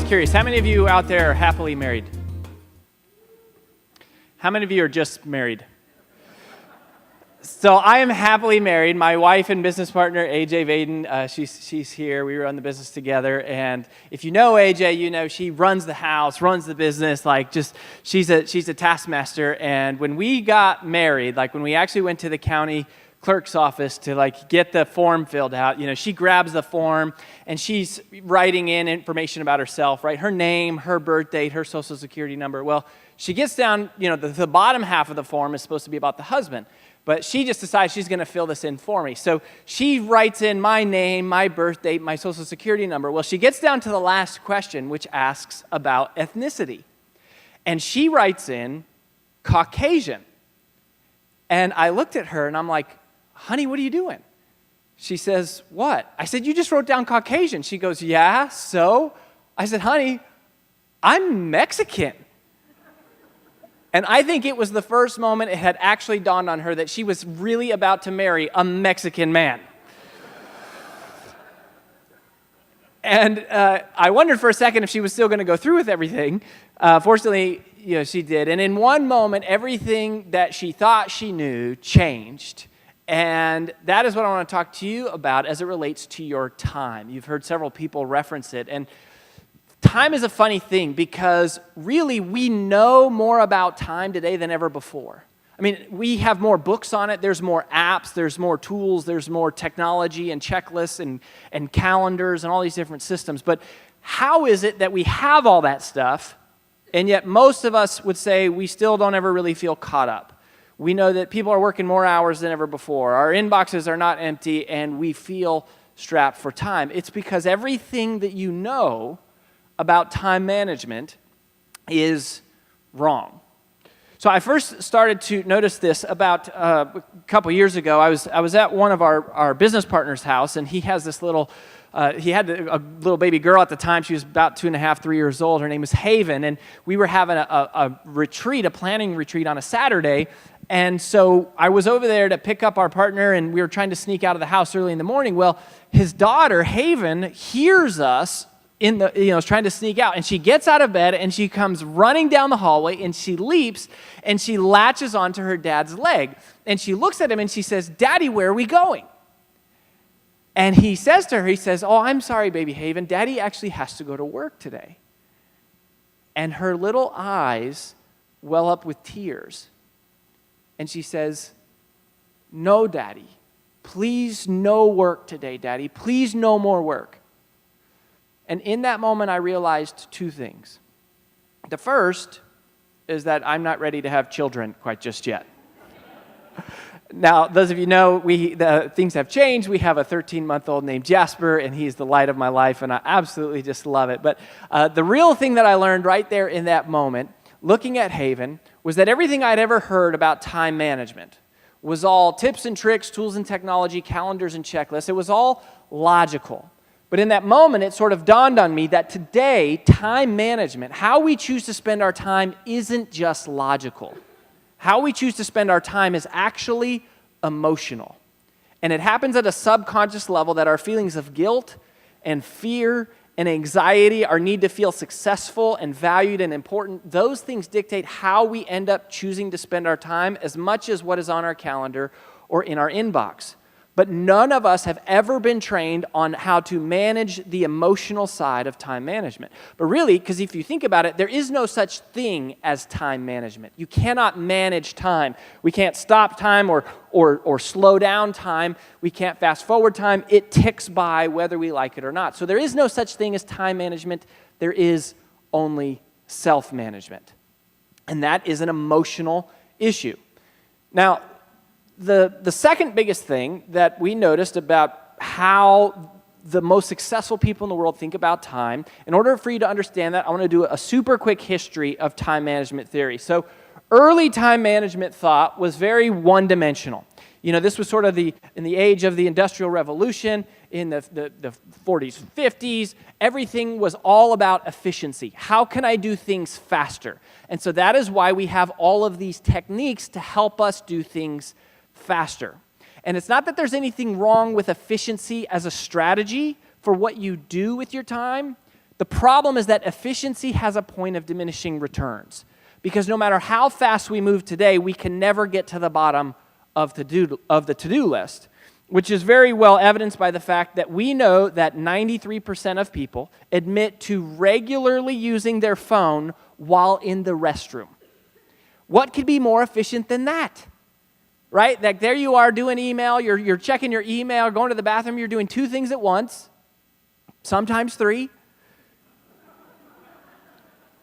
was curious, how many of you out there are happily married? How many of you are just married? So I am happily married. My wife and business partner, AJ Vaden, she's here. We run the business together. And if you know AJ, you know she runs the house, runs the business. She's a taskmaster. And when we got married, when we actually went to the county clerk's office to get the form filled out, she grabs the form and she's writing in information about herself, right? Her name, her birth date, her social security number. Well, she gets down, the bottom half of the form is supposed to be about the husband. But she just decides she's going to fill this in for me. So she writes in my name, my birth date, my social security number. Well, she gets down to the last question, which asks about ethnicity. And she writes in Caucasian. And I looked at her and I'm like, honey, what are you doing? She says, what? I said, you just wrote down Caucasian. She goes, yeah, so? I said, honey, I'm Mexican. And I think it was the first moment it had actually dawned on her that she was really about to marry a Mexican man. And I wondered for a second if she was still going to go through with everything. Fortunately, she did. And in one moment, everything that she thought she knew changed. And that is what I want to talk to you about as it relates to your time. You've heard several people reference it. And time is a funny thing because really we know more about time today than ever before. I mean, we have more books on it. There's more apps. There's more tools. There's more technology and checklists and calendars and all these different systems. But how is it that we have all that stuff and yet most of us would say we still don't ever really feel caught up? We know that people are working more hours than ever before. Our inboxes are not empty and we feel strapped for time. It's because everything that you know about time management is wrong. So I first started to notice this about a couple years ago. I was at one of our business partner's house, and he has this little, he had a little baby girl at the time. She was about 2.5, 3 years old. Her name was Haven, and we were having a retreat, a planning retreat on a Saturday. And so I was over there to pick up our partner, and we were trying to sneak out of the house early in the morning. Well, his daughter, Haven, hears us is trying to sneak out, and she gets out of bed and she comes running down the hallway and she leaps and she latches onto her dad's leg and she looks at him and she says, "Daddy, where are we going?" And he says to her, "Oh, I'm sorry, baby Haven. Daddy actually has to go to work today." And her little eyes well up with tears. And she says, "No, Daddy. Please, no work today, Daddy. Please, no more work." And in that moment, I realized two things. The first is that I'm not ready to have children quite just yet. Now, those of you know, things have changed. We have a 13-month-old named Jasper, and he's the light of my life, and I absolutely just love it. But the real thing that I learned right there in that moment, looking at Haven, was that everything I'd ever heard about time management was all tips and tricks, tools and technology, calendars and checklists. It was all logical. But in that moment, it sort of dawned on me that today, time management, how we choose to spend our time isn't just logical. How we choose to spend our time is actually emotional. And it happens at a subconscious level that our feelings of guilt and fear and anxiety, our need to feel successful and valued and important, those things dictate how we end up choosing to spend our time as much as what is on our calendar or in our inbox. But none of us have ever been trained on how to manage the emotional side of time management. But really, because if you think about it, there is no such thing as time management. You cannot manage time. We can't stop time or slow down time. We can't fast forward time. It ticks by whether we like it or not. So there is no such thing as time management. There is only self-management. And that is an emotional issue. Now, the second biggest thing that we noticed about how the most successful people in the world think about time, in order for you to understand that, I want to do a super quick history of time management theory. So early time management thought was very one-dimensional. This was sort of in the age of the Industrial Revolution, in the 40s, 50s, everything was all about efficiency. How can I do things faster? And so that is why we have all of these techniques to help us do things faster. And it's not that there's anything wrong with efficiency as a strategy for what you do with your time, The problem is that efficiency has a point of diminishing returns, because no matter how fast we move today, we can never get to the bottom of the to-do list, which is very well evidenced by the fact that we know that 93% of people admit to regularly using their phone while in the restroom. What could be more efficient than that? Right? Like there you are doing email, you're checking your email, going to the bathroom, you're doing 2 things at once, sometimes 3.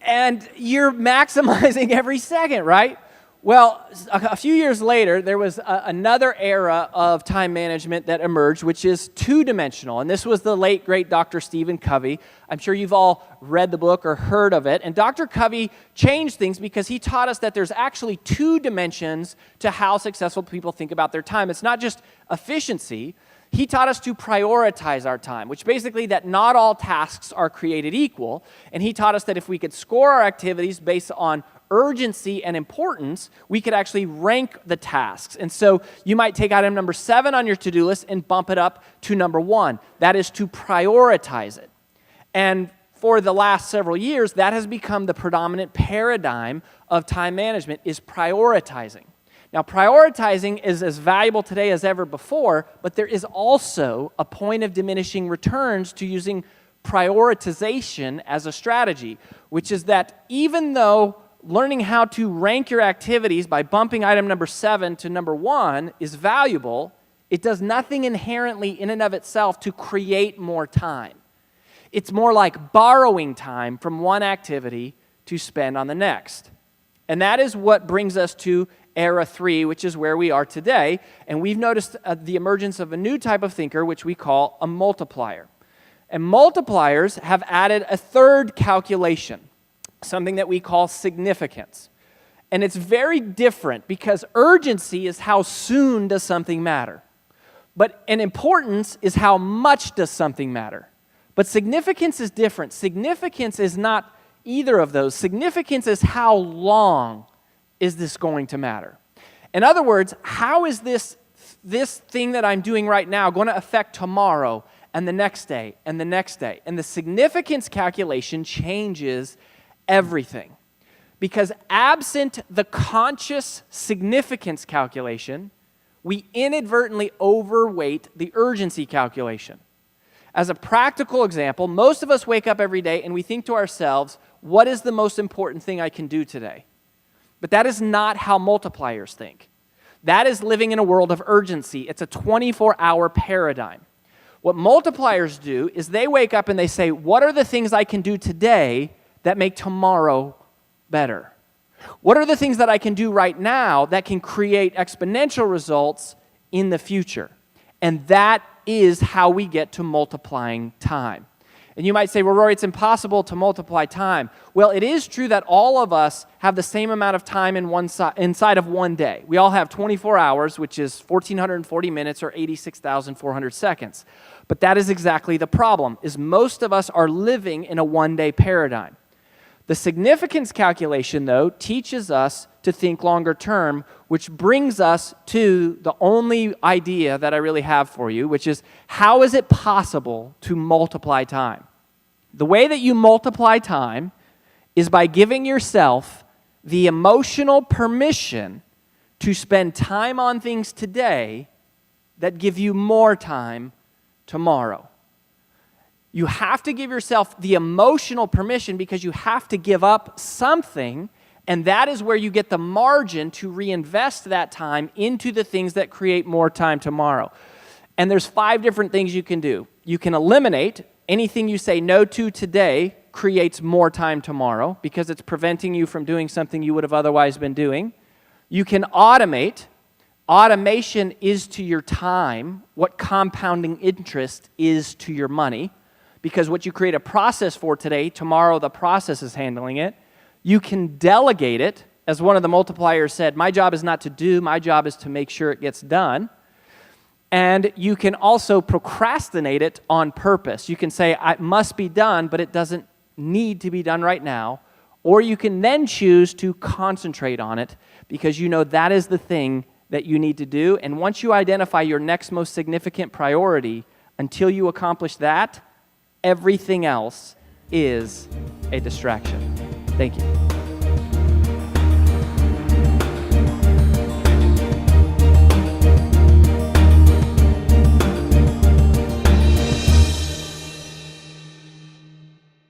And you're maximizing every second, right? Well, a few years later, there was another era of time management that emerged, which is 2-dimensional. And this was the late, great Dr. Stephen Covey. I'm sure you've all read the book or heard of it. And Dr. Covey changed things because he taught us that there's actually 2 dimensions to how successful people think about their time. It's not just efficiency. He taught us to prioritize our time, which basically that not all tasks are created equal. And he taught us that if we could score our activities based on urgency and importance, we could actually rank the tasks. And so you might take item number 7 on your to-do list and bump it up to number 1. That is to prioritize it. And for the last several years, that has become the predominant paradigm of time management, is prioritizing. Now, prioritizing is as valuable today as ever before, but there is also a point of diminishing returns to using prioritization as a strategy, which is that even though learning how to rank your activities by bumping item number 7 to number 1 is valuable, it does nothing inherently in and of itself to create more time. It's more like borrowing time from one activity to spend on the next. And that is what brings us to era 3, which is where we are today. And we've noticed the emergence of a new type of thinker, which we call a multiplier. And multipliers have added a 3rd calculation, something that we call significance. And it's very different because urgency is how soon does something matter. And importance is how much does something matter. But significance is different. Significance is not either of those. Significance is how long is this going to matter. In other words, how is this thing that I'm doing right now going to affect tomorrow and the next day and the next day? And the significance calculation changes everything. Because absent the conscious significance calculation, we inadvertently overweight the urgency calculation. As a practical example, most of us wake up every day and we think to ourselves, what is the most important thing I can do today? But that is not how multipliers think. That is living in a world of urgency. It's a 24-hour paradigm. What multipliers do is they wake up and they say, what are the things I can do today that make tomorrow better? What are the things that I can do right now that can create exponential results in the future? And that is how we get to multiplying time. And you might say, well, Rory, it's impossible to multiply time. Well, it is true that all of us have the same amount of time inside of one day. We all have 24 hours, which is 1,440 minutes or 86,400 seconds. But that is exactly the problem, is most of us are living in a one-day paradigm. The significance calculation, though, teaches us to think longer term, which brings us to the only idea that I really have for you, which is how is it possible to multiply time? The way that you multiply time is by giving yourself the emotional permission to spend time on things today that give you more time tomorrow. You have to give yourself the emotional permission because you have to give up something, and that is where you get the margin to reinvest that time into the things that create more time tomorrow. And there's 5 different things you can do. You can eliminate anything you say no to today creates more time tomorrow because it's preventing you from doing something you would have otherwise been doing. You can automate. Automation is to your time what compounding interest is to your money. Because what you create a process for today, tomorrow the process is handling it. You can delegate it. As one of the multipliers said, my job is not to do, my job is to make sure it gets done. And you can also procrastinate it on purpose. You can say, it must be done, but it doesn't need to be done right now. Or you can then choose to concentrate on it because you know that is the thing that you need to do. And once you identify your next most significant priority, until you accomplish that, everything else is a distraction. Thank you.